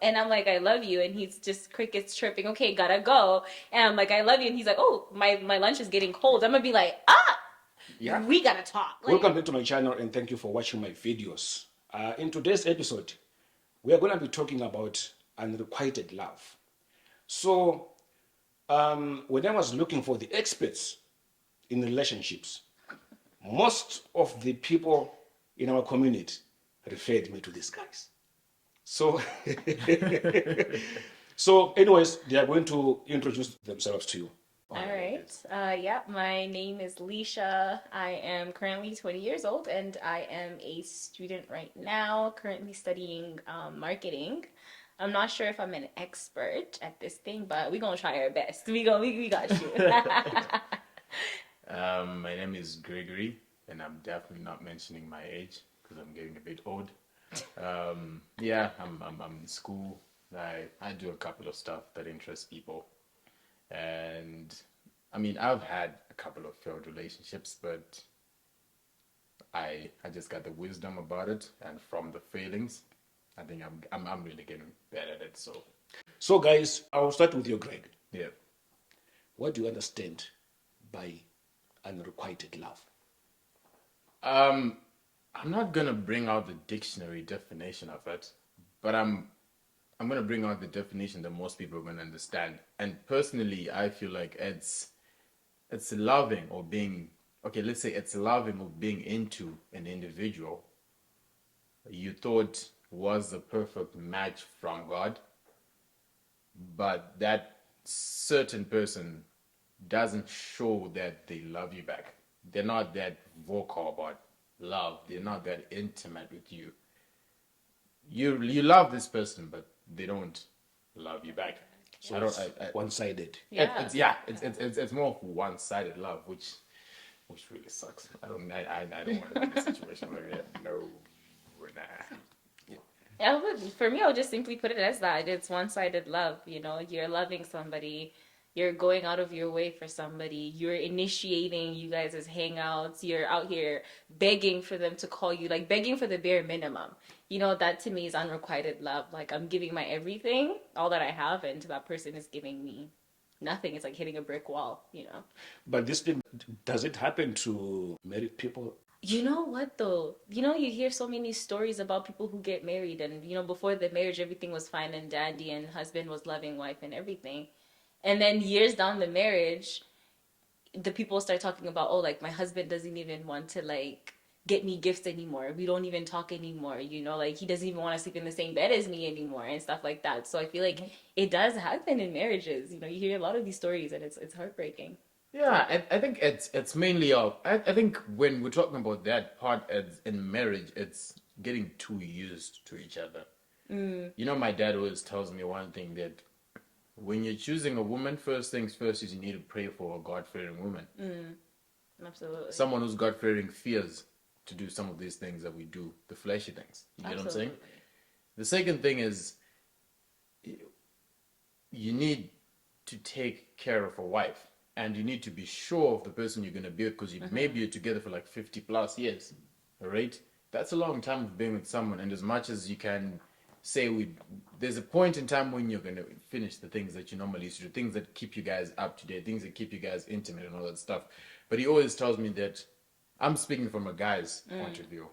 And I'm like, I love you. And he's just crickets chirping, okay, gotta go. And I'm like, I love you. And he's like, oh, my lunch is getting cold. I'm gonna be like, Yeah. we gotta talk. Like, Welcome back to my channel and thank you for watching my videos. In today's episode, we are going to be talking about unrequited love. So, when I was looking for the experts in relationships, most of the people in our community referred me to these guys. So, so anyways, they are going to introduce themselves to you. all right. Yeah, my name is Leisha. I am currently 20 years old and I am a student right now, currently studying marketing. I'm not sure if I'm an expert at this thing, but we're gonna try our best. We got you. My name is Gregory, and I'm definitely not mentioning my age because I'm getting a bit old. Yeah, I'm in school. I do a couple of stuff that interests people, and I mean I've had a couple of failed relationships, but I just got the wisdom about it, and from the failings, I think I'm really getting better at it. So, guys, I'll start with you, Greg. Yeah. What do you understand by unrequited love? I'm not gonna bring out the dictionary definition of it, but I'm gonna bring out the definition that most people are gonna understand. And personally, I feel like it's loving or being okay. Let's say it's loving or being into an individual you thought was the perfect match from God, but that certain person doesn't show that they love you back. They're not that vocal about love. They're not that intimate with you. You love this person, but they don't love you back. So I don't. it's I, one-sided. Yeah. it's more of one-sided love, which really sucks. I don't want to be in a situation like that. No, nah. Yeah, for me, I would just simply put it as that. It's one-sided love, You're loving somebody, you're going out of your way for somebody, you're initiating you guys as hangouts, you're out here begging for them to call you, like begging for the bare minimum. That to me is unrequited love. Like I'm giving my everything, all that I have, and that person is giving me nothing. It's like hitting a brick wall. But this thing, does it happen to married people? You know what though? You hear so many stories about people who get married and before the marriage everything was fine and dandy and husband was loving wife and everything. And then years down the marriage, the people start talking about, oh, like my husband doesn't even want to like get me gifts anymore. We don't even talk anymore, like he doesn't even want to sleep in the same bed as me anymore and stuff like that. So I feel like it does happen in marriages. You hear a lot of these stories and it's heartbreaking. Yeah, I think it's mainly I think when we're talking about that part as in marriage, it's getting too used to each other. My dad always tells me one thing that when you're choosing a woman, first things first is you need to pray for a God-fearing woman. Absolutely. Someone who's God-fearing fears to do some of these things that we do, the fleshy things. You get what I'm saying? The second thing is you need to take care of a wife and you need to be sure of the person you're going to be with because maybe you're together for like 50 plus years. All right? That's a long time of being with someone. And as much as you can say there's a point in time when you're going to finish the things that you normally used to do, things that keep you guys up to date, things that keep you guys intimate and all that stuff. But he always tells me that I'm speaking from a guy's point of view.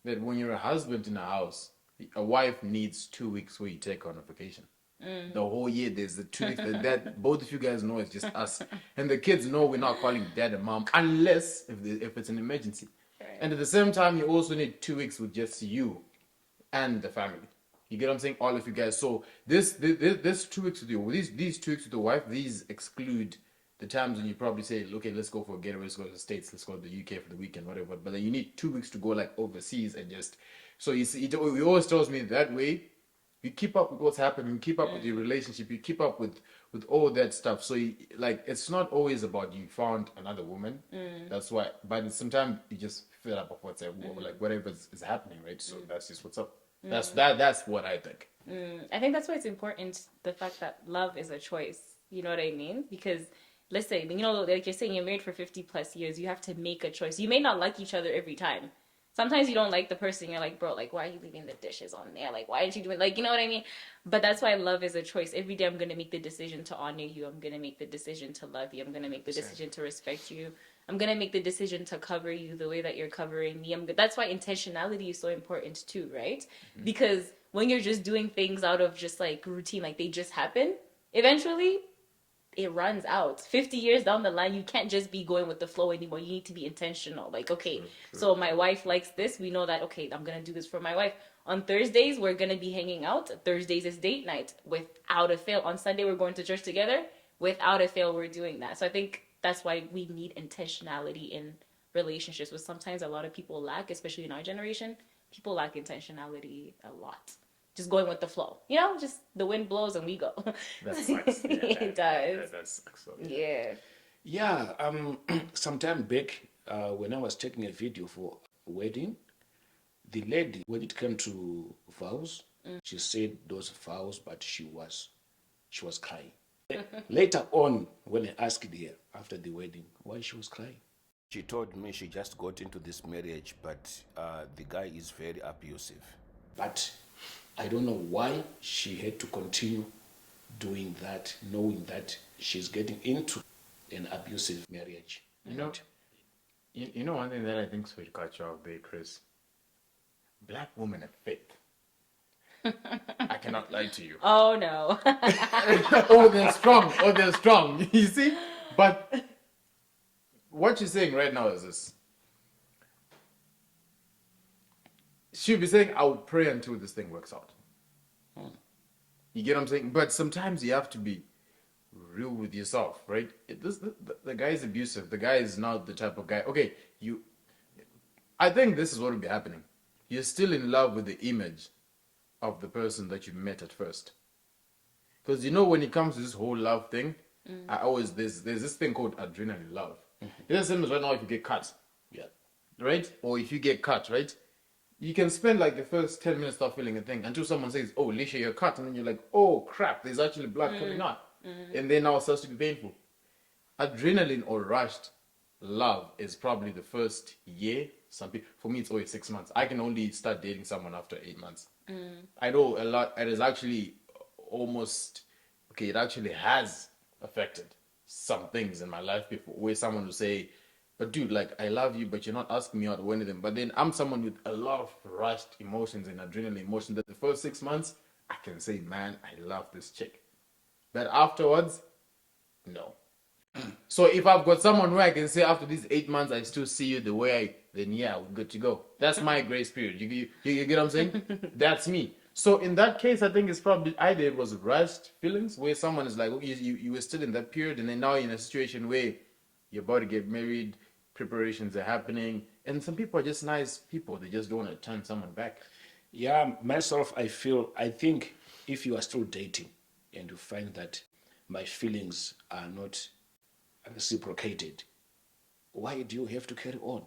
That when you're a husband in a house, a wife needs 2 weeks where you take her on a vacation. The whole year there's the 2 weeks that both of you guys know it's just us, and the kids know we're not calling dad and mom unless if it's an emergency. Right. And at the same time, you also need 2 weeks with just you and the family. You get what I'm saying? All of you guys. So this 2 weeks with you, these 2 weeks with the wife, these exclude the times when you probably say, okay, let's go for a getaway, let's go to the States, let's go to the UK for the weekend, whatever. But then you need 2 weeks to go like overseas and just. So you see, he always tells me that way. You keep up with what's happening, you keep up with your relationship, you keep up with all that stuff. So it's not always about you found another woman. That's why, but sometimes you just fill up of what's like whatever is happening, right? So that's just what's up. That's what I think. I think that's why it's important, the fact that love is a choice. You know what I mean? Because let's say, like you're saying, you're married for 50 plus years, you have to make a choice. You may not like each other every time. Sometimes you don't like the person. You're like, bro, like, why are you leaving the dishes on there? Like, why aren't you doing, like, you know what I mean? But that's why love is a choice. Every day I'm going to make the decision to honor you. I'm going to make the decision to love you. I'm going to make the decision to respect you. I'm going to make the decision to cover you the way that you're covering me. That's why intentionality is so important too, right? Because when you're just doing things out of just like routine, like they just happen, eventually it runs out. 50 years down the line, you can't just be going with the flow anymore. You need to be intentional. Like, okay, so my wife likes this. We know that, okay, I'm going to do this for my wife. On Thursdays, we're going to be hanging out. Thursdays is date night without a fail. On Sunday, we're going to church together. Without a fail, we're doing that. So I think that's why we need intentionality in relationships, which sometimes a lot of people lack, especially in our generation. People lack intentionality a lot. Just going with the flow, just the wind blows and we go. That sucks. Yeah, It does. that sucks. So, Yeah. Yeah, sometime back, when I was taking a video for a wedding, the lady, when it came to vows, she said those vows, but she was crying. Later on, when I asked her after the wedding why she was crying, she told me she just got into this marriage, but the guy is very abusive. But I don't know why she had to continue doing that, knowing that she's getting into an abusive marriage. You know one thing that I think would cut you off there, Chris? Black women have faith. I cannot lie to you. Oh no. Oh, they're strong. Oh, they're strong. You see? But what you're saying right now is this. She'll be saying, I'll pray until this thing works out. You get what I'm saying? But sometimes you have to be real with yourself, right? The guy is abusive. The guy is not the type of guy. Okay, I think this is what will be happening. You're still in love with the image of the person that you met at first. Because when it comes to this whole love thing, there's this thing called adrenaline love. It's the same as right now if you get cut. Yeah. Right? Or if you get cut, right? You can spend like the first 10 minutes not feeling a thing until someone says, oh, Lisha, you're cut. And then you're like, oh, crap, there's actually blood coming out. And then now it starts to be painful. Adrenaline or rushed love is probably the first year. Some people, for me, it's always 6 months. I can only start dating someone after 8 months. I know a lot. It is actually it actually has affected some things in my life before, where someone will say, but dude, like, I love you, but you're not asking me out or anything. But then I'm someone with a lot of rushed emotions and adrenaline emotions that the first 6 months, I can say, man, I love this chick. But afterwards, no. So if I've got someone where I can say after these 8 months, I still see you the way then yeah, we're good to go. That's my grace period. You get what I'm saying? That's me. So in that case, I think it's probably either it was rushed feelings where someone is like, okay, you were still in that period, and then now you're in a situation where you're about to get married, preparations are happening, and some people are just nice people. They just don't want to turn someone back. Yeah, myself, I think if you are still dating and you find that my feelings are not reciprocated, why do you have to carry on?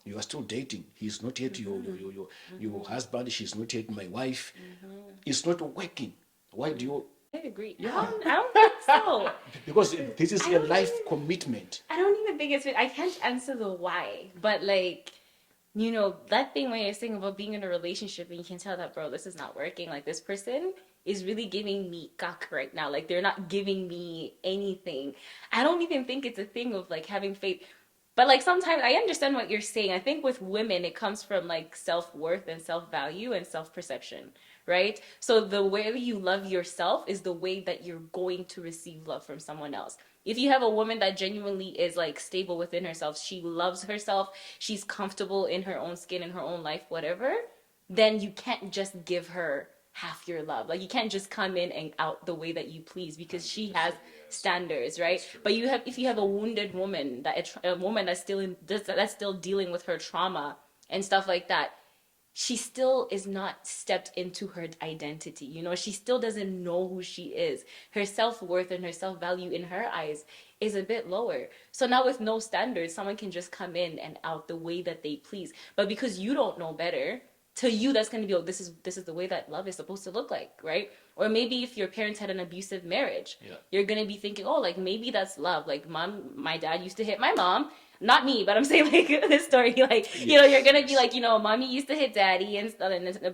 You are still dating. He's not yet your husband. She's not yet my wife. It's not working. Why do you? I agree. I don't think so. Because this is a life commitment. I don't even think I can't answer the why, but like, that thing when you're saying about being in a relationship and you can tell that, bro, this is not working. Like, this person is really giving me cack right now. Like, they're not giving me anything. I don't even think it's a thing of like having faith. But like sometimes I understand what you're saying. I think with women, it comes from like self-worth and self-value and self-perception, right? So the way you love yourself is the way that you're going to receive love from someone else. If you have a woman that genuinely is like stable within herself, she loves herself, she's comfortable in her own skin, in her own life, whatever, then you can't just give her half your love. Like, you can't just come in and out the way that you please, because she has standards, right? But if you have a wounded woman, a woman that's still dealing with her trauma and stuff like that, she still is not stepped into her identity. She still doesn't know who she is. Her self-worth and her self-value in her eyes is a bit lower. So now with no standards, someone can just come in and out the way that they please. But because you don't know better, to you that's going to be, oh, this is the way that love is supposed to look like, right? Or maybe if your parents had an abusive marriage, Yeah. you're gonna be thinking, oh, like maybe that's love. Like my dad used to hit my mom. Not me, but I'm saying like this story, like you're gonna be like, mommy used to hit daddy and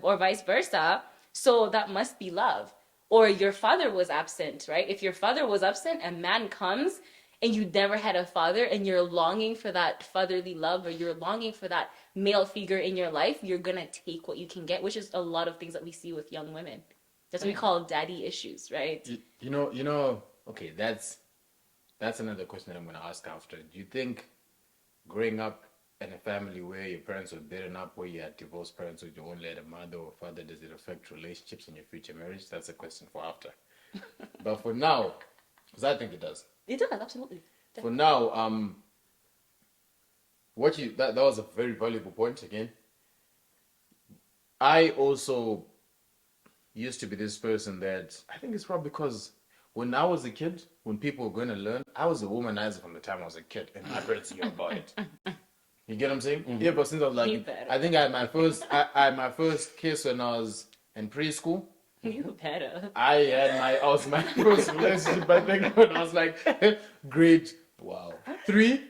or vice versa. So that must be love. Or your father was absent, right? If your father was absent, a man comes and you never had a father and you're longing for that fatherly love or you're longing for that male figure in your life, you're gonna take what you can get, which is a lot of things that we see with young women. That's what we call daddy issues, right? Okay, that's another question that I'm going to ask after. Do you think growing up in a family where your parents were beaten up, where you had divorced parents, or you only had a mother or father, does it affect relationships in your future marriage? That's a question for after. But for now, because I think it does. It does, absolutely. For now, that was a very valuable point again. I also used to be this person that I think it's probably because when I was a kid, when people were going to learn, I was a womanizer from the time I was a kid, and my parents knew about it. You get what I'm saying? Yeah, but since I was You like, better. I think I had my first kiss when I was in preschool. You better. I was my first relationship. I think when I was like grade Wow. 3,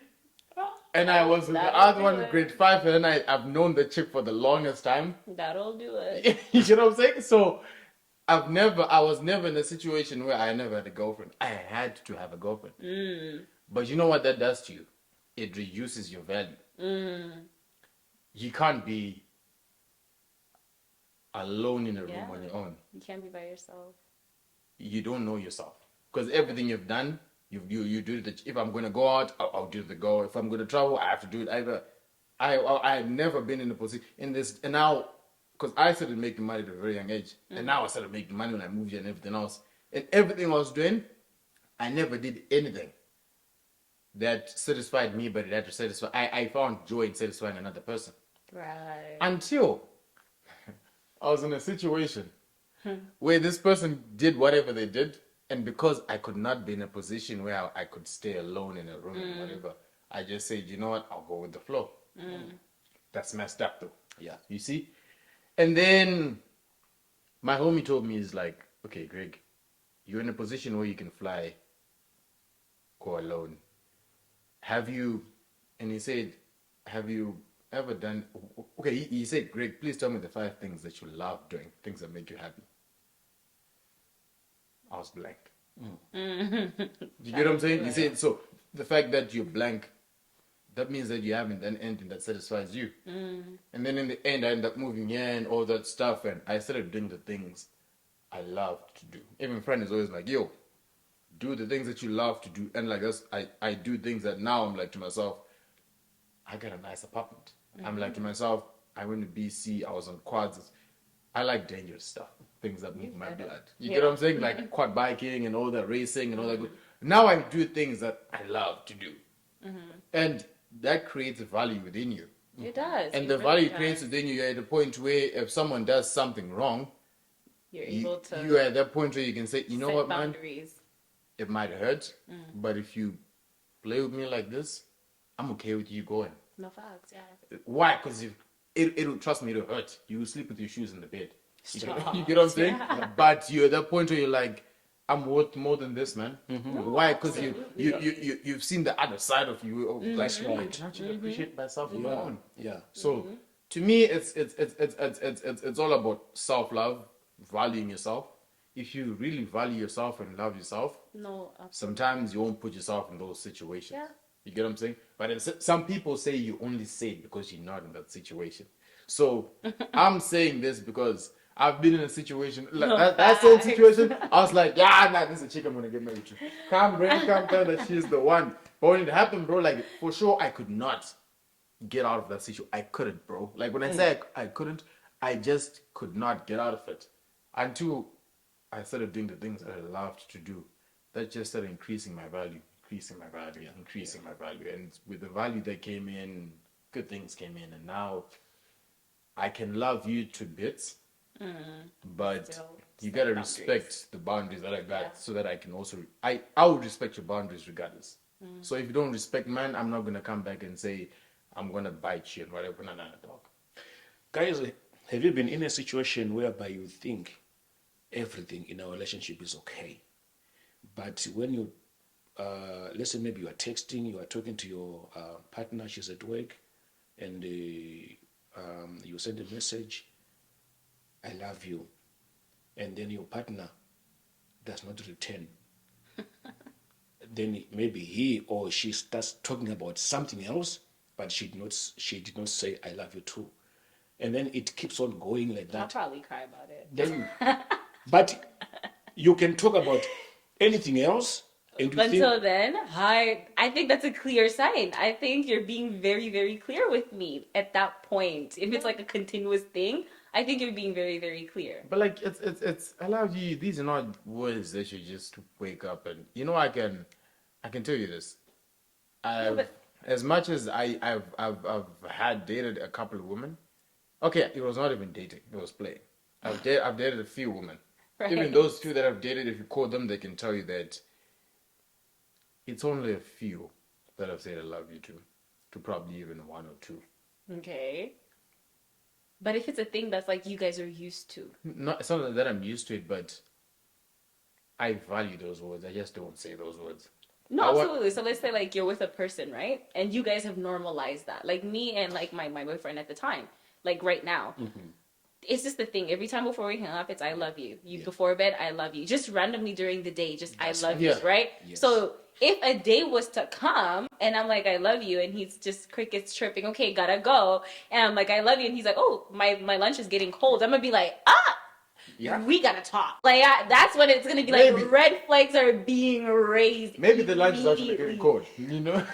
and I was with the That'll other do one it. grade 5, and then I've known the chick for the longest time. That'll do it. You know what I'm saying? So I was never in a situation where I never had a girlfriend. I had to have a girlfriend. But you know what that does to you? It reduces your value. You can't be alone in a room Yeah. on your own. You can't be by yourself. You don't know yourself. Because everything you've done, you do it. If I'm going to go out, I'll do the go. If I'm going to travel, I have to do it either. I had never been in a position in this, and now, because I started making money at a very young age, and now I started making money when I moved here and everything else. And everything I was doing, I never did anything that satisfied me, but it had to satisfy. I found joy in satisfying another person Right. until I was in a situation where this person did whatever they did, and because I could not be in a position where I could stay alone in a room and whatever, I just said, you know what, I'll go with the flow. That's messed up though. Yeah. You see? And then my homie told me, he's like, okay, Greg, you're in a position where you can fly, go alone. And he said, have you ever done, okay, he said, Greg, please tell me the 5 things that you love doing, things that make you happy. I was blank. You get what I'm saying? He said, so the fact that you're blank, that means that you haven't done anything that satisfies you. And then in the end, I ended up moving here and all that stuff, and I started doing the things I love to do. Even friend is always like, yo, do the things that you love to do. And like us, I do things that now I'm like to myself, I got a nice apartment. I'm like to myself, I went to BC, I was on quads. I like dangerous stuff, things that move my blood. You get what I'm saying? Like quad biking and all that racing and all that. Now I do things that I love to do. And that creates a value within you. It does. And It the really value it does. creates within you, you're at a point where if someone does something wrong, You're able to you're at that point where you can say, you know set what, man? boundaries. It might hurt, but if you play with me like this, I'm okay with you going. No facts, yeah. Why? Because if it'll, trust me, it'll hurt. You will sleep with your shoes in the bed. Stop. You get what I'm saying? But you're at that point where you're like, I'm worth more than this, man. Why? Because you've seen the other side of you. Oh, That's I right. can actually appreciate myself on my own. Yeah. So to me, it's all about self-love, valuing yourself. If you really value yourself and love yourself, No, absolutely. sometimes you won't put yourself in those situations. Yeah. You get what I'm saying? But some people say you only say it because you're not in that situation. So I'm saying this because I've been in a situation like No that same facts. situation. I was like, yeah, nah, this is a chick I'm gonna get married to. Come tell that she's the one. But when it happened, bro, like for sure I could not get out of that situation. I couldn't, bro. Like when I say I couldn't, I just could not get out of it until I started doing the things that I loved to do. That just started increasing my value, increasing my value. And with the value that came in, good things came in. And now I can love you to bits, but Still you set got to boundaries. respect the boundaries that I got Yeah. so that I can also, I will respect your boundaries regardless. So if you don't respect mine, I'm not going to come back and say, I'm going to bite you and whatever. No, dog. Guys, have you been in a situation whereby you think everything in our relationship is okay. But when you, let's say maybe you are texting, you are talking to your partner, she's at work, and you send a message, I love you, and then your partner does not return, then maybe he or she starts talking about something else, but she did not say I love you too, and then it keeps on going like I'll that. probably cry about it. Then, but you can talk about anything else, and you Until think, then, I think that's a clear sign. I think you're being very, very clear with me at that point. If it's like a continuous thing, I think you're being very, very clear. But like it's I love you. These are not words that you just wake up and I can tell you this. I've but- as much as I've had dated a couple of women. Okay, it was not even dating. It was playing. I've dated a few women. Right. Even those few that I've dated, if you call them, they can tell you that it's only a few that I've said I love you to probably even one or two. Okay. But if it's a thing that's like you guys are used to. Not it's not that I'm used to it, but I value those words. I just don't say those words. No, I wa- absolutely. So let's say like you're with a person, right? And you guys have normalized that. Like me and like my boyfriend at the time, like right now. It's just the thing. Every time before we hang up, it's I love you. Before bed, I love you. Just randomly during the day, just I love you, yeah. right? Yes. So if a day was to come and I'm like I love you and he's just crickets chirping, okay, gotta go. And I'm like I love you and he's like, oh, my lunch is getting cold. I'm gonna be like, Yeah. we gotta talk. Like that's when it's gonna be Maybe. like red flags are being raised. Maybe the lunch is actually immediately. getting cold. You know?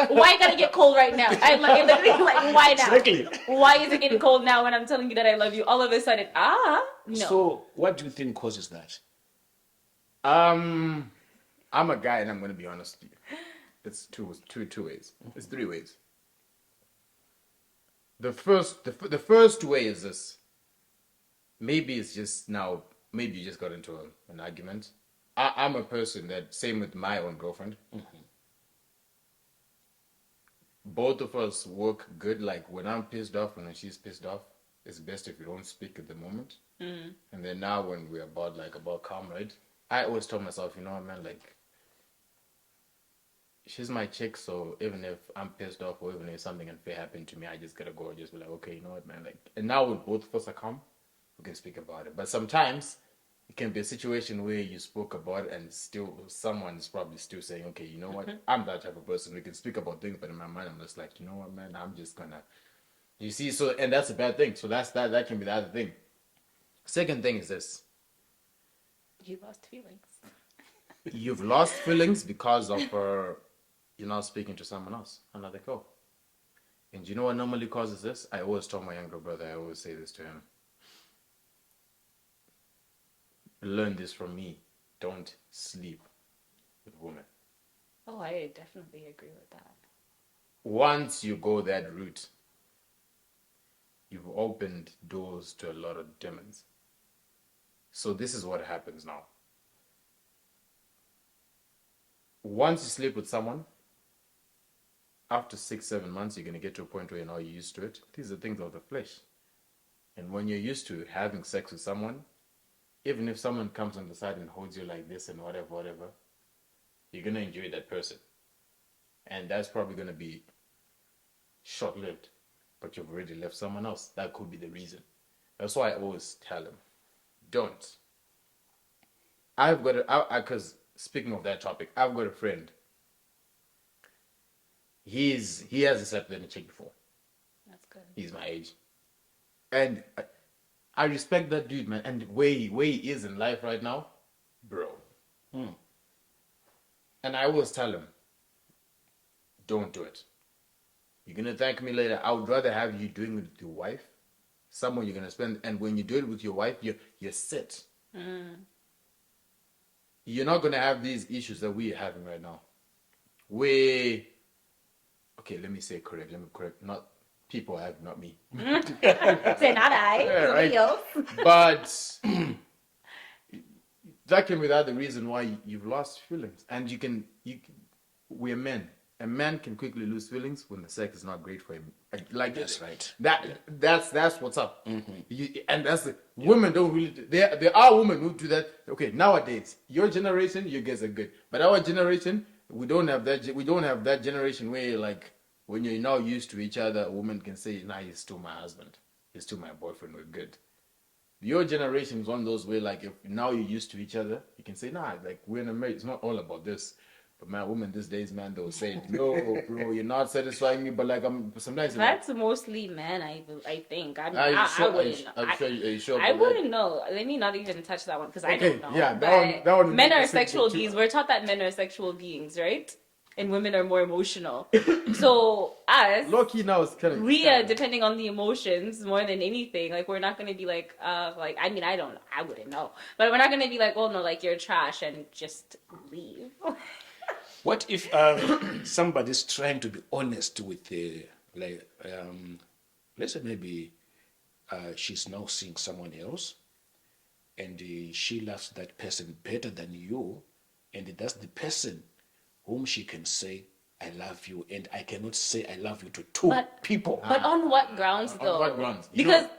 Why gotta get cold right now? I'm like, literally like, why now? Exactly. Why is it getting cold now when I'm telling you that I love you? All of a sudden, no. So, what do you think causes that? I'm a guy, and I'm gonna be honest with you. It's two ways. It's three ways. The first way is this. Maybe it's just now. Maybe you just got into an argument. I'm a person that same with my own girlfriend. Both of us work good. Like when I'm pissed off and when she's pissed off, it's best if we don't speak at the moment. And then now when we're about calm, right? I always tell myself, you know what, man, like she's my chick, so even if I'm pissed off or even if something unfair happened to me, I just gotta go and just be like, okay, you know what, man, like. And now when both of us are calm, we can speak about it. But sometimes it can be a situation where you spoke about it and still someone's probably still saying, okay, you know what, I'm that type of person. We can speak about things, but in my mind, I'm just like, you know what, man, I'm just gonna. You see, so and that's a bad thing. So that can be the other thing. Second thing is this. You lost feelings. You've lost feelings because of you're now speaking to someone else, another girl. And you know what normally causes this? I always tell my younger brother, I always say this to him. Learn this from me. Don't sleep with women. Oh, I definitely agree with that. Once you go that route, you've opened doors to a lot of demons. So this is what happens now. Once you sleep with someone, after 6-7 months, you're going to get to a point where you're now used to it. These are things of the flesh. And when you're used to having sex with someone, even if someone comes on the side and holds you like this and whatever, you're going to enjoy that person. And that's probably going to be short-lived. But you've already left someone else. That could be the reason. That's why I always tell them, don't. Because speaking of that topic, I've got a friend. He hasn't slept with any chick before. That's good. He's my age. And I respect that dude, man. And where he is in life right now, bro. And I always tell him, don't do it. You're going to thank me later. I would rather have you doing it with your wife, someone you're going to spend. And when you do it with your wife, you're set. You're not going to have these issues that we're having right now. Okay, let me correct. Not people have, not me. Say not I. Yeah, Somebody right. else. But that can be the other reason why you've lost feelings. And we're men. a man can quickly lose feelings when the sex is not great for him. Like That's right. That's what's up. And that's the women don't really. There are women who do that. Okay, nowadays your generation, you guys are good, but our generation, we don't have that. We don't have that generation where like when you're now used to each other, a woman can say, "Nah, he's still my husband. He's still my boyfriend. We're good." Your generation is one of those where like if now you're used to each other, you can say, nah, like we're in a marriage. It's not all about this. But man, women these days, man, they'll say, no, bro, you're not satisfying me. But like I'm sometimes That's mostly men, I think. I mean, are you I sure? wouldn't know. Are you sure I about wouldn't know. Let me not even touch that one because I Okay, don't know. yeah, But that one men are that's sexual too- beings. We're taught that men are sexual beings, right? And women are more emotional. So us, that? Low key now is kind of we are depending on the emotions more than anything. Like we're not gonna be like I mean I wouldn't know, but we're not gonna be like, oh no, like you're trash and just leave. What if somebody's trying to be honest with like let's say maybe she's now seeing someone else and she loves that person better than you, and that's the person whom she can say I love you, and I cannot say I love you to two But- people. But on what grounds though? On what grounds? You Because know,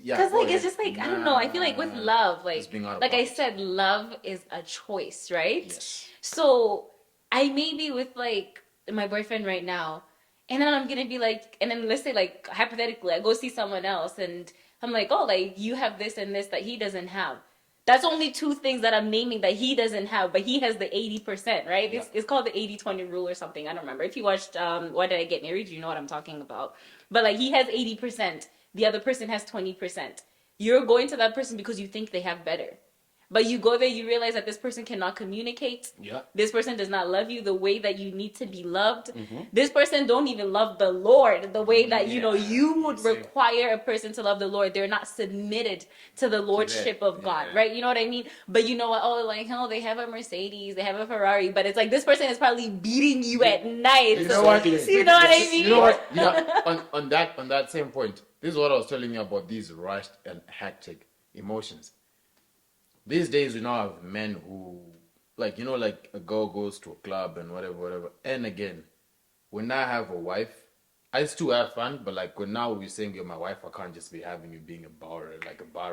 yeah, because go like it's ahead. just like I don't know. I feel like with love, like Just being out of I pocket. said, love is a choice, right? Yes. So I may be with like my boyfriend right now, and then I'm gonna be like, and then let's say like hypothetically, I go see someone else, and I'm like, oh, like you have this and this that he doesn't have. That's only two things that I'm naming that he doesn't have, but he has the 80%, right? Yeah. It's called the 80-20 rule or something. I don't remember. If you watched Why Did I Get Married, you know what I'm talking about. But like he has 80%, the other person has 20%. You're going to that person because you think they have better. But you go there, you realize that this person cannot communicate. Yeah. This person does not love you the way that you need to be loved. Mm-hmm. This person don't even love the Lord the way that you Yeah, would you see. require a person to love the Lord. They're not submitted to the lordship of God, yeah. right? You know what I mean? But you know what? Oh, like hell, they have a Mercedes, they have a Ferrari, but it's like this person is probably beating you at night. You know what? You know what I mean? You know what? You know, on that same point, this is what I was telling you about these rushed and hectic emotions. These days, we now have men who, like, you know, like a girl goes to a club and whatever. And again, when I have a wife, I still have fun, but like when now we're saying you're my wife, I can't just be having you being a bar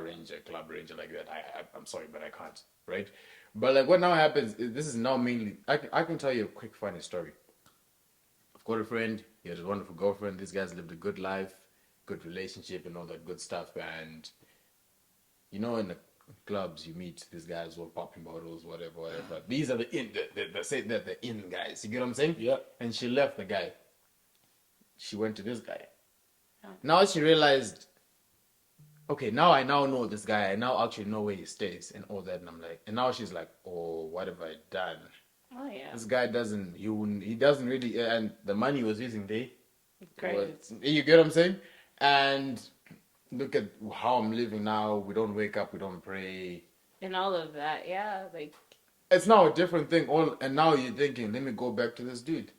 ranger, club ranger like that. I'm sorry, but I can't, right? But like what now happens, this is now mainly, I can tell you a quick funny story. I've got a friend, he has a wonderful girlfriend, these guys lived a good life, good relationship and all that good stuff, and you know, in the clubs you meet these guys who are popping bottles, whatever. These are the say that the in guys. You get what I'm saying? Yeah. And she left the guy. She went to this guy. Now she realized, okay, now I now know this guy. I now actually know where he stays and all that. And I'm like, and now she's like, oh, what have I done? Oh yeah, This guy doesn't. He doesn't really. And the money he was using there. great. You get what I'm saying? And look at how I'm living now. We don't wake up. We don't pray. And all of that, yeah, like It's now a different thing. And now you're thinking, let me go back to this dude.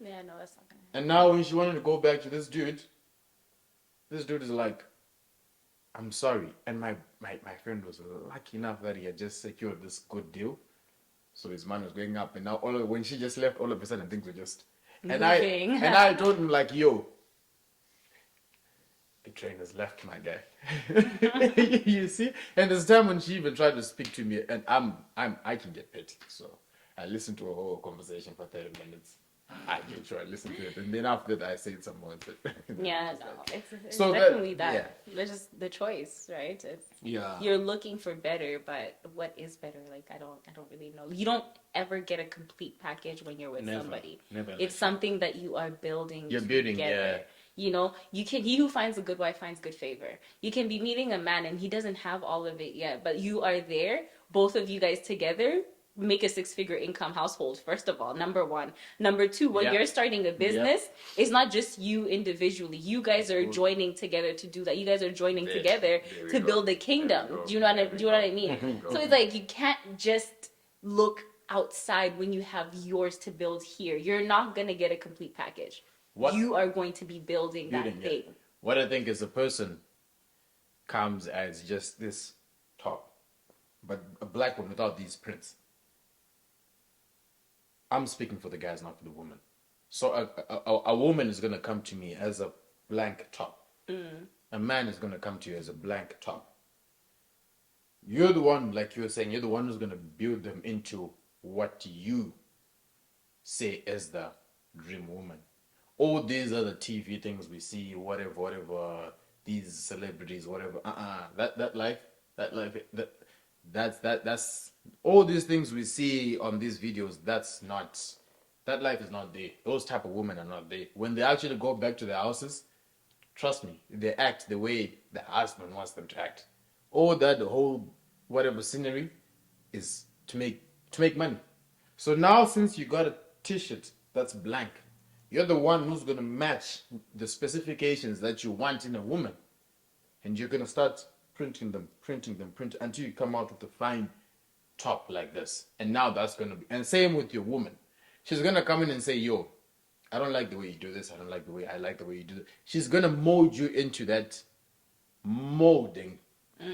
yeah, no, that's not gonna happen. And now when she wanted to go back to this dude is like, I'm sorry. And my friend was lucky enough that he had just secured this good deal. So his money was going up. And now when she just left, all of a sudden things were just Moving. and I told him like, yo, the train has left, my guy. You see? And there's time when she even tried to speak to me, and I can get petty. So I listened to a whole conversation for 30 minutes. I can try to listen to it, and then after that, I said some more. Yeah, no, it's So that- definitely that. yeah. There's just the choice, right? It's, Yeah. you're looking for better, but what is better? Like I don't really know. You don't ever get a complete package when you're with Never. somebody. Never. It's something that you are building. You're building, together. yeah. You know, he who finds a good wife finds good favor. You can be meeting a man and he doesn't have all of it yet, but you are there, both of you guys together. Make a 6-figure income household, first of all, number one. Number two, when Yeah. you're starting a business, it's not just you individually. You guys are joining together to do that. You guys are joining There- together there we to go. build a There kingdom. we go. Do you know what There we do you know what I go. mean? There we go. So it's like you can't just look outside when you have yours to build here. You're not gonna get a complete package. What- You are going to be building that Building, yeah. thing. What I think is a person comes as just this top, but a black one without these prints. I'm speaking for the guys, not for the woman. So a woman is gonna come to me as a blank top. A man is gonna come to you as a blank top. You're the one, like you were saying, you're the one who's gonna build them into what you say as the dream woman. All these other TV things we see, whatever, these celebrities, whatever. That life, that's all these things we see on these videos. That's not, that life is not there. Those type of women are not there. When they actually go back to their houses, trust me, they act the way the husband wants them to act. All that, the whole whatever scenery is to make money. So now, since you got a T-shirt that's blank, you're the one who's gonna match the specifications that you want in a woman, and you're gonna start printing them until you come out with a fine top like this. And now that's gonna be, and same with your woman. She's gonna come in and say, "Yo, I don't like the way you do this. I don't like the way I like the way you do it." She's gonna mold you into that molding,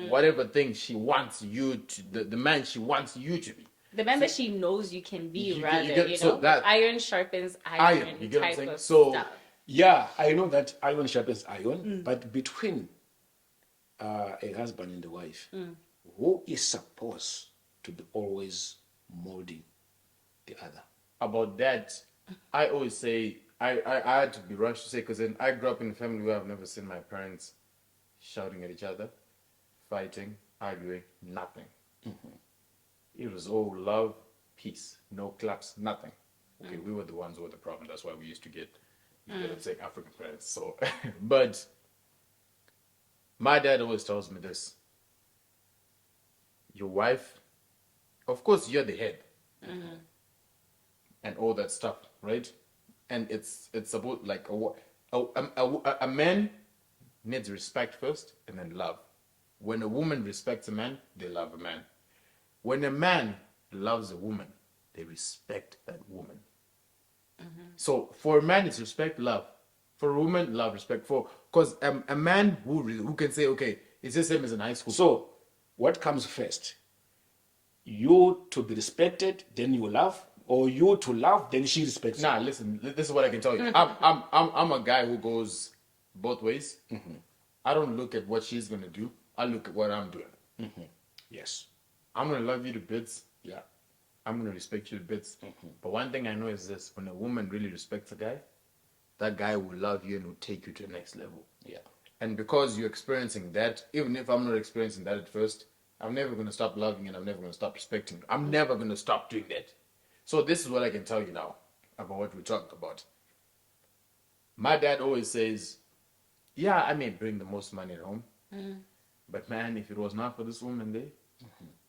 whatever thing she wants you to, the man she wants you to be. The man that she knows you can be, You rather, get- you so know? that- Iron sharpens iron, You get what I'm type saying? of So- stuff. Yeah, I know that iron sharpens iron, but between a husband and a wife, who is supposed to be always molding the other? About that, I always say I had to be rushed to say, because then I grew up in a family where I've never seen my parents shouting at each other, fighting, arguing, nothing. It was all love, peace, no claps, nothing. Okay, we were the ones who were the problem. That's why we used to get, you know, saying African parents. So, but my dad always tells me this: your wife, of course, you're the head, and all that stuff, right? And it's about like a man needs respect first, and then love. When a woman respects a man, they love a man. When a man loves a woman, they respect that woman. So for a man, it's respect, love. For a woman, love, respect. Because a man who can say, okay, it's the same as in high school. So, what comes first? You to be respected, then you love, or you to love, then she respects Nah, you? listen. This is what I can tell you. I'm a guy who goes both ways. I don't look at what she's gonna do. I look at what I'm doing. Yes. I'm gonna love you to bits. Yeah. I'm gonna respect you to bits. But one thing I know is this: when a woman really respects a guy, that guy will love you and will take you to the next level. Yeah. And because you're experiencing that, even if I'm not experiencing that at first, I'm never gonna stop loving and I'm never gonna stop respecting. I'm never gonna stop doing that. So this is what I can tell you now about what we talked about. My dad always says, "Yeah, I may bring the most money at home, but man, if it was not for this woman there,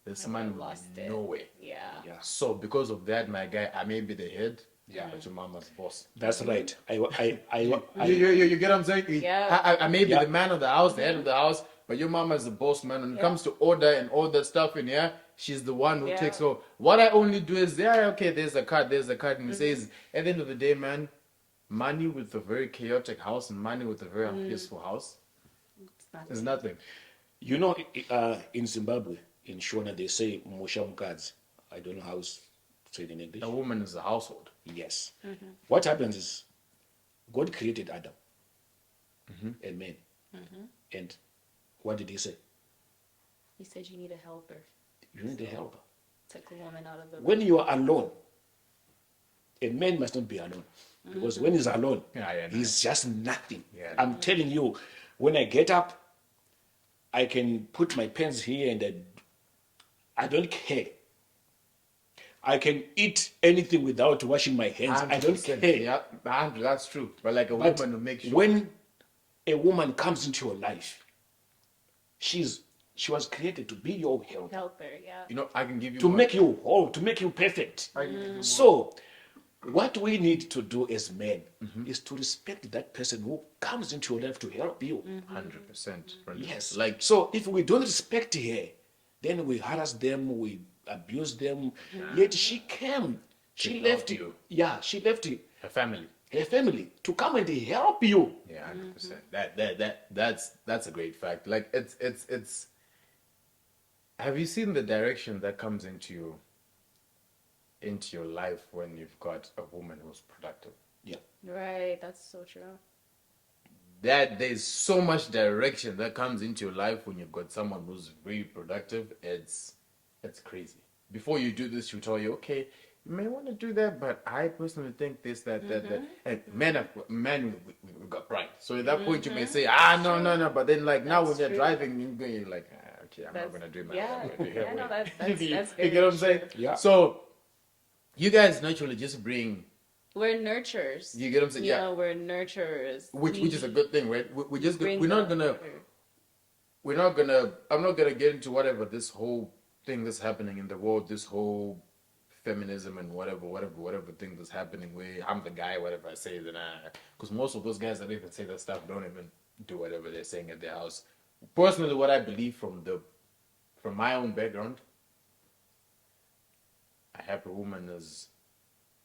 this I man would've would lost be it. nowhere." Yeah. Yeah. So because of that, my guy, I may be the head, Yeah. but your mama's boss. That's right. You get what I'm saying? Yeah. I may be Yeah. the man of the house, the head of the house, but your mama is the boss man. When it Yeah. comes to order and all that stuff in here, she's the one who Yeah. takes over. What I only do is, yeah, okay, there's a card, and he says, at the end of the day, man, money with a very chaotic house and money with a very unpeaceful house It's not is nothing. You know, in Zimbabwe, in Shona, they say Musha Mukadzi. I don't know how it's said in English. A woman is a household. Yes. What happens is, God created Adam and man. And what did he say? He said you need a helper. You need a helper. Took a woman out of the When you are alone, a man must not be alone. Because when he's alone, Yeah, he's just nothing. Yeah. I'm telling you, when I get up, I can put my pens here and I don't care. I can eat anything without washing my hands. I don't 100%. care. Yeah, 100, that's true. But like a But woman will make sure. when a woman comes into your life, she was created to be your helper, helper. Yeah. You know, I can give you to one- make you whole, to make you perfect. So, what we need to do as men is to respect that person who comes into your life to help you. 100%. Yes. Like, So if we don't respect her, then we harass them, we abuse them. Yet she came. She To left help you. Yeah, she left her family. her family to come and help you. Yeah, 100%. That's a great fact. Like it's. Have you seen the direction that comes into your life when you've got a woman who's productive? Yeah. Right. That's so true. That there's so much direction that comes into your life when you've got someone who's very productive. It's crazy. Before you do this, she'll tell you, okay, you may want to do that, but I personally think this, that. And we've got pride. So at that point, you may say, no, no, no. But then, like, now That's when you're true. driving, you're like, okay, I'm not That's, going to do my yeah. I'm gonna do Yeah, no, that's you very get what I'm saying? true. Yeah. So you guys naturally just bring, We're nurturers. you get what I'm saying? You Yeah. know, we're nurturers. Which is a good thing, right? We just bring we're not the gonna order. I'm not gonna get into whatever this whole thing that's happening in the world, this whole feminism and whatever thing that's happening where I'm the guy, whatever I say, then because most of those guys that even say that stuff don't even do whatever they're saying at their house. Personally, what I believe from my own background, a happy woman is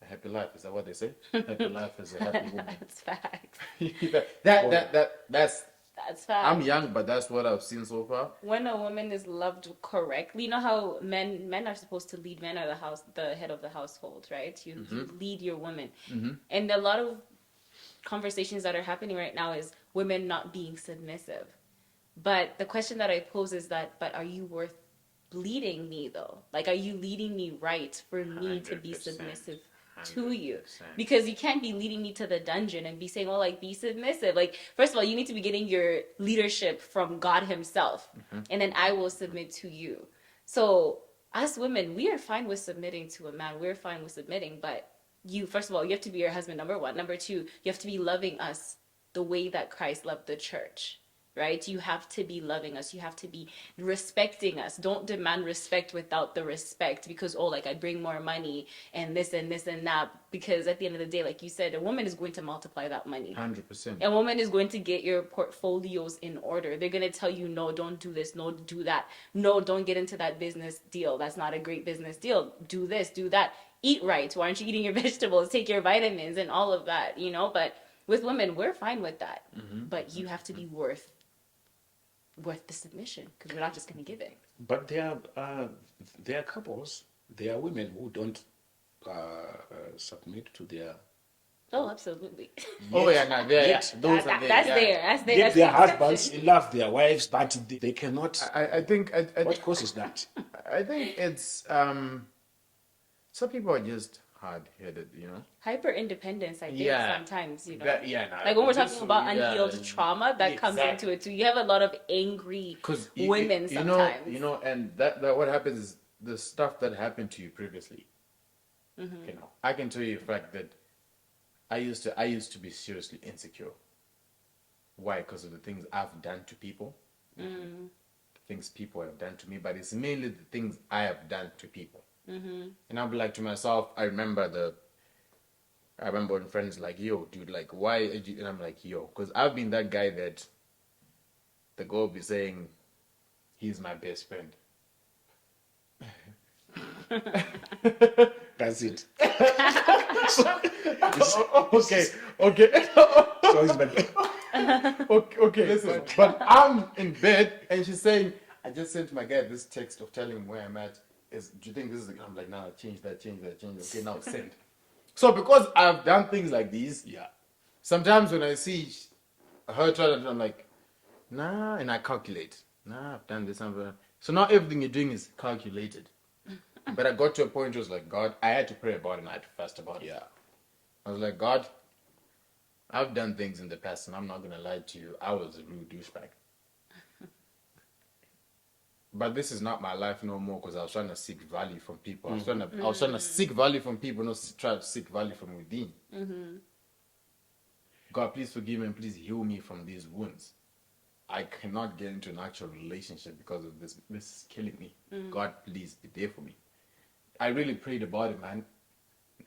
a happy life. Is that what they say? Happy life is a happy woman. That's facts. That's That's facts. I'm young, but that's what I've seen so far. When a woman is loved correctly, you know how men are supposed to lead. Men are the head of the household, right? You lead your woman, and a lot of conversations that are happening right now is women not being submissive. But the question that I pose is that, but are you worth leading me though? Like, are you leading me right for me to be 100%. submissive to you? 100%. Because you can't be leading me to the dungeon and be saying, oh, like, be submissive. Like, first of all, you need to be getting your leadership from God himself, and then I will submit to you. So us women, we are fine with submitting to a man. We're fine with submitting, but you, first of all, you have to be your husband, number one. Number two, you have to be loving us the way that Christ loved the church. Right? You have to be loving us. You have to be respecting us. Don't demand respect without the respect because, oh, like I bring more money and this and this and that. Because at the end of the day, like you said, a woman is going to multiply that money. 100%. A woman is going to get your portfolios in order. They're going to tell you, no, don't do this. No, do that. No, don't get into that business deal. That's not a great business deal. Do this, do that. Eat right. Why aren't you eating your vegetables? Take your vitamins and all of that, you know? But with women, we're fine with that. But you have to be worth the submission because we're not just going to give it. But there are couples, there are women who don't submit to their Oh, absolutely. Oh yeah, no, Yet. those are there. That's yeah. there. That's there. Yet That's their the exception. husbands love their wives, but they cannot. I think What causes that? I think it's some people are just hard headed, you know. Hyper independence, I think, Yeah. sometimes, you know. That, yeah, no, Like when we're this- talking about yeah, unhealed trauma, that comes into exactly. it too. You have a lot of angry Because women sometimes. you know, and that what happens is the stuff that happened to you previously. Mm-hmm. You know, I can tell you a fact that I used to be seriously insecure. Why? Because of the things I've done to people, Mm-hmm. the things people have done to me, but it's mainly the things I have done to people. Mm-hmm. And I'll be like to myself, I remember when friends like, yo, dude, like, why? And I'm like, yo, because I've been that guy that the girl will be saying, he's my best friend. That's it. Okay. So it's my, Okay, listen. But I'm in bed and she's saying, I just sent my guy this text of telling him where I'm at. Do you think this is? I'm like, nah, change that. Okay, now send. So because I've done things like these, yeah. sometimes when I see her try to, I'm like, nah, and I calculate. Nah, I've done this. So now everything you're doing is calculated. But I got to a point where it was like, God, I had to pray about it and I had to fast about it. Yeah. I was like, God, I've done things in the past and I'm not going to lie to you. I was a real douchebag. But this is not my life no more because I was trying to seek value from people. I was trying to seek value from people, not try to seek value from within. God, please forgive me and please heal me from these wounds. I cannot get into an actual relationship because of this. This is killing me. God, please be there for me. I really prayed about it, man.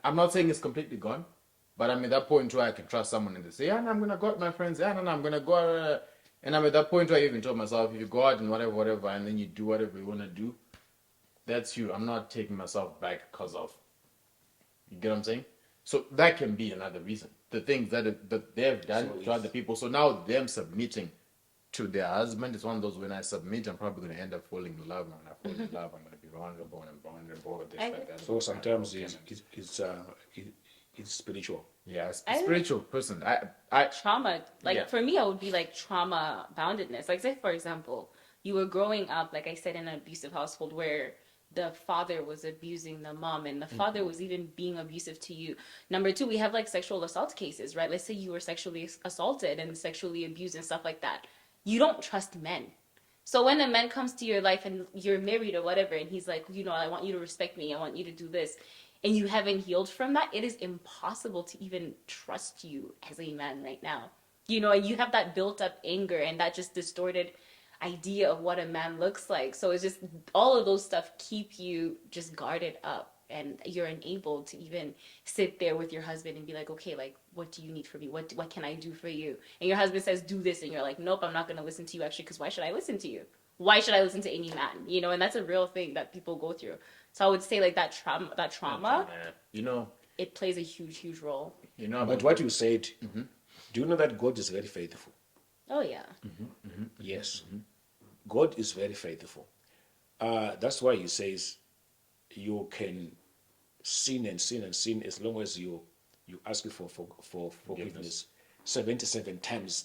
I'm not saying it's completely gone, but I'm at that point where I can trust someone and they say, yeah, no, I'm going to go out with my friends. Yeah, no, I'm going to go out. And I'm at that point where I even told myself, if you go out and whatever, and then you do whatever you want to do, that's you. I'm not taking myself back because of, you get what I'm saying? So that can be another reason. The things that they've done So to other people. So now them submitting to their husband is one of those, when I submit, I'm probably going to end up falling in love. And when I fall in love, I'm going to be vulnerable, this, I like that. So sometimes it's spiritual. Yeah, as a I- spiritual person, I Trauma, like Yeah. for me, I would be like trauma boundedness. Like, say for example, you were growing up, like I said, in an abusive household where the father was abusing the mom and the father was even being abusive to you. Number two, we have like sexual assault cases, right? Let's say you were sexually assaulted and sexually abused and stuff like that. You don't trust men. So when a man comes to your life and you're married or whatever, and he's like, you know, I want you to respect me, I want you to do this, and you haven't healed from that, it is impossible to even trust you as a man right now. You know, and you have that built up anger and that just distorted idea of what a man looks like. So it's just all of those stuff keep you just guarded up, and you're unable to even sit there with your husband and be like, okay, like, what do you need from me? What can I do for you? And your husband says, do this, and you're like, nope, I'm not going to listen to you actually, because why should I listen to you? Why should I listen to any man? You know, and that's a real thing that people go through. So I would say like that trauma, you know, it plays a huge role. But what you said, do you know that God is very faithful? Oh yeah. Yes. God is very faithful. That's why he says you can sin and sin and sin as long as you ask for forgiveness 77 times.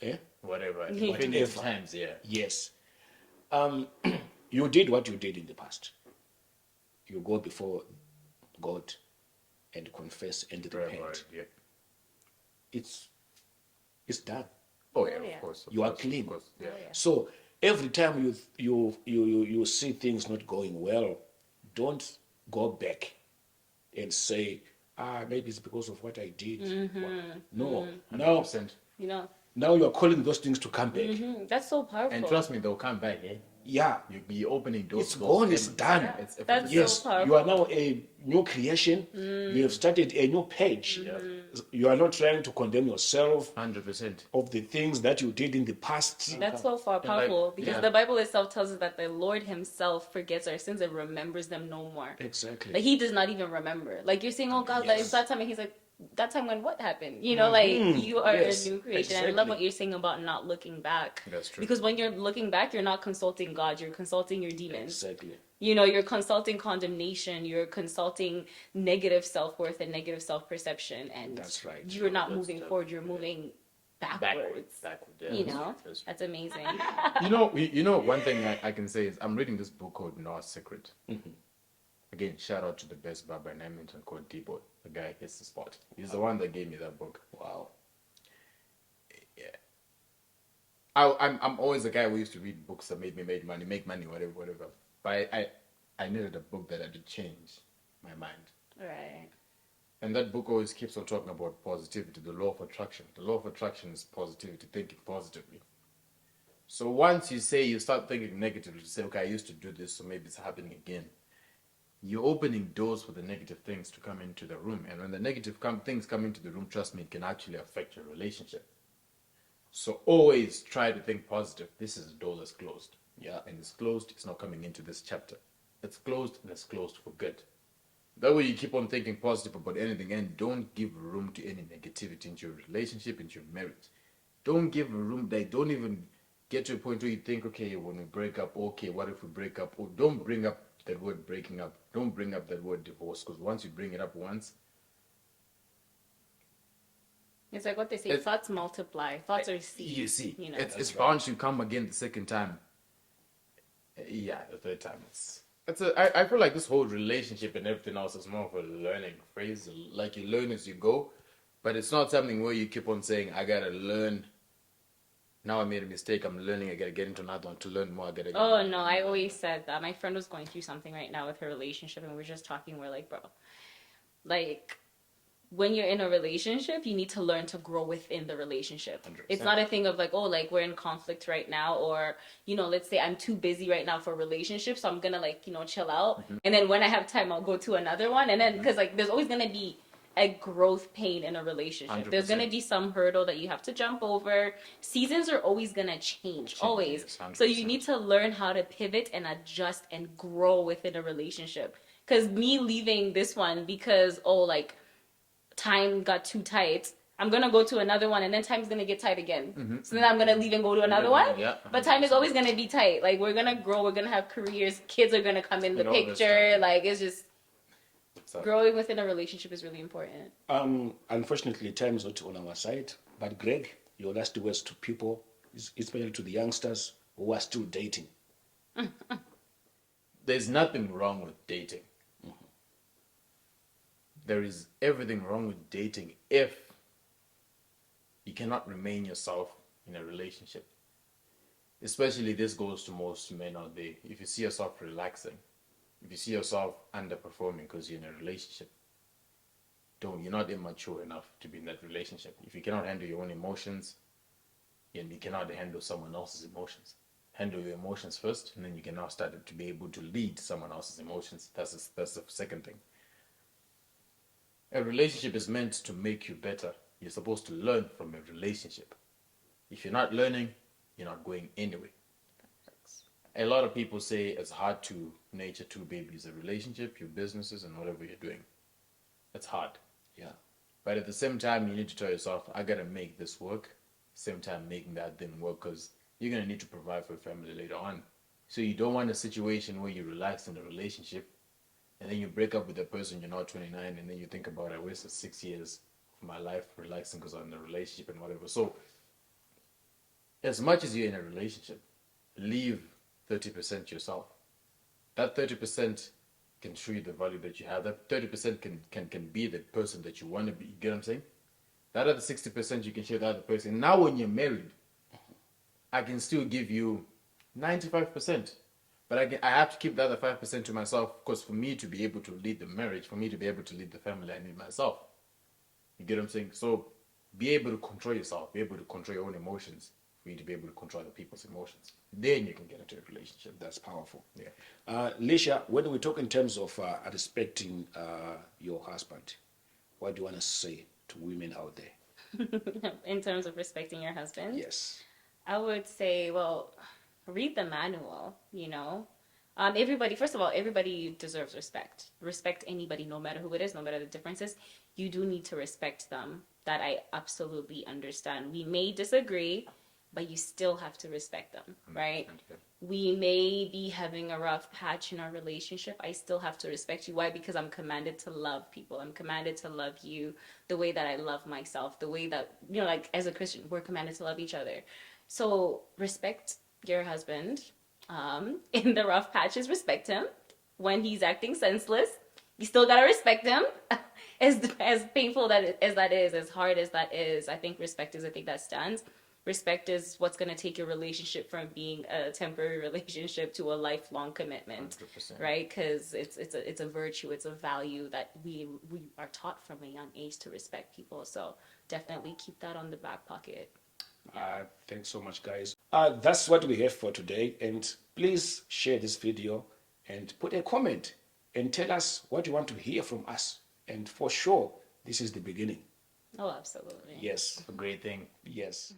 Eh? whatever, Yeah. infinite times, yeah. Yes. You did what you did in the past. You go before God and confess and repent. Right, yeah. It's done. Oh yeah, Oh, yeah. of course. You are clean. Of course, yeah. Oh, yeah. So every time you see things not going well, don't go back and say, maybe it's because of what I did. No. Now 100%. You know, now you are calling those things to come back. that's so powerful. And trust me, they'll come back, eh? Yeah. You'll be opening doors. It's gone, it's demons. done. Yeah, it's That's Yes, so you are now a new creation. You have started a new page. You are not trying to condemn yourself 100%. of the things that you did in the past. That's so far like, powerful because yeah. the Bible itself tells us that the Lord Himself forgets our sins and remembers them no more. Exactly. Like He does not even remember. Like you're saying, "Oh God, like Yes. it's that time," and He's like, "That time when what happened?" You know, like you are Yes, a new creation. And I love exactly. what you're saying about not looking back. That's true. Because when you're looking back, you're not consulting God. You're consulting your demons. Exactly. You know, you're consulting condemnation. You're consulting negative self-worth and negative self-perception, and That's right. you're not That's moving tough. forward. You're moving backwards. Backward, yeah. You know, That's true. that's amazing. You know, one thing I can say is I'm reading this book called Noah's Secret. Again, shout out to the best barber in Edmonton called D-Boy. The guy hits the spot. He's the one that gave me that book. Wow. I'm always a guy who used to read books that made me make money, whatever. But I needed a book that had change my mind. Right. And that book always keeps on talking about positivity, the law of attraction. The law of attraction is positivity, thinking positively. So once you start thinking negatively, you say, okay, I used to do this, so maybe it's happening again. You're opening doors for the negative things to come into the room. And when the negative things come into the room, trust me, it can actually affect your relationship. So always try to think positive. This is a door that's closed. Yeah. And it's closed, it's not coming into this chapter. It's closed and it's closed for good. That way you keep on thinking positive about anything and don't give room to any negativity into your relationship, into your marriage. Don't give room, don't even get to a point where you think, okay, when we break up, okay, what if we break up? Or don't bring up that word breaking up. Don't bring up that word divorce, because once you bring it up once, It's like what they say, thoughts multiply. Thoughts are seeds. you see, You know. it's bound to come again the second time. Yeah, the third time. I feel like this whole relationship and everything else is more of a learning phase. Like you learn as you go, but it's not something where you keep on saying, I gotta learn. Now I made a mistake, I'm learning, I gotta get into another one to learn more. Oh no, I always said that. My friend was going through something right now with her relationship, and we're just talking. We're like, bro, like when you're in a relationship, you need to learn to grow within the relationship. 100%. It's not a thing of like, oh, like we're in conflict right now, or you know, let's say I'm too busy right now for a relationship, so I'm gonna like, you know, chill out, and then when I have time, I'll go to another one, and then because like there's always gonna be a growth pain in a relationship. 100%. There's gonna be some hurdle that you have to jump over. Seasons are always gonna change, always. Yes, So you 100%. need to learn how to pivot and adjust and grow within a relationship. Because me leaving this one because like time got too tight, I'm gonna go to another one, and then time's gonna get tight again. So then I'm gonna leave and go to another one. Yeah. But time is always gonna be tight. Like we're gonna grow, we're gonna have careers, kids are gonna come in the And all this picture. stuff. Like it's just So, Growing within a relationship is really important. Unfortunately, time is not on our side. But Greg, your last words to people, especially to the youngsters who are still dating. there's nothing wrong with dating. There is everything wrong with dating if you cannot remain yourself in a relationship. Especially this goes to most men out there. If you see yourself relaxing, if you see yourself underperforming because you're in a relationship, you're not immature enough to be in that relationship. If you cannot handle your own emotions, and you cannot handle someone else's emotions. Handle your emotions first, and then you can now start to be able to lead someone else's emotions. That's the second thing. A relationship is meant to make you better. You're supposed to learn from a relationship. If you're not learning, you're not going anywhere. A lot of people say it's hard to nurture two babies, a relationship, your businesses, and whatever you're doing. It's hard. Yeah. But at the same time, you need to tell yourself, I gotta make this work. Same time, making that didn't work because you're gonna need to provide for your family later on. So you don't want a situation where you relax in a relationship and then you break up with the person you're now 29 and then you think about, I wasted 6 years of my life relaxing because I'm in a relationship and whatever. So as much as you're in a relationship, leave 30% yourself. That 30% can show you the value that you have. That 30% can be the person that you want to be. You get what I'm saying? That other 60% you can share with the other person. Now when you're married, I can still give you 95%. But I have to keep the other 5% to myself because for me to be able to lead the marriage, for me to be able to lead the family, I need myself. You get what I'm saying? So be able to control yourself, be able to control your own emotions, for you to be able to control other people's emotions. Then you can get into a relationship. That's powerful. Yeah. Lisha, when we talk in terms of respecting your husband, what do you want to say to women out there? In terms of respecting your husband, Yes. I would say, well, read the manual, you know. Everybody, first of all, everybody deserves respect. Respect anybody, no matter who it is, no matter the differences. You do need to respect them. That I absolutely understand. We may disagree, but you still have to respect them, right? Okay. We may be having a rough patch in our relationship. I still have to respect you. Why? Because I'm commanded to love people. I'm commanded to love you the way that I love myself, the way that, you know, like as a Christian, we're commanded to love each other. So respect your husband. In the rough patches, respect him. When he's acting senseless, you still gotta respect him. As painful as that is, as hard as that is, I think respect is a thing that stands. Respect is what's going to take your relationship from being a temporary relationship to a lifelong commitment, 100%. right? Because it's a virtue, it's a value that we are taught from a young age to respect people. So definitely keep that on the back pocket. Thanks so much, guys. That's what we have for today. And please share this video and put a comment and tell us what you want to hear from us. And for sure, this is the beginning. Oh, absolutely. Yes. A great thing. Yes.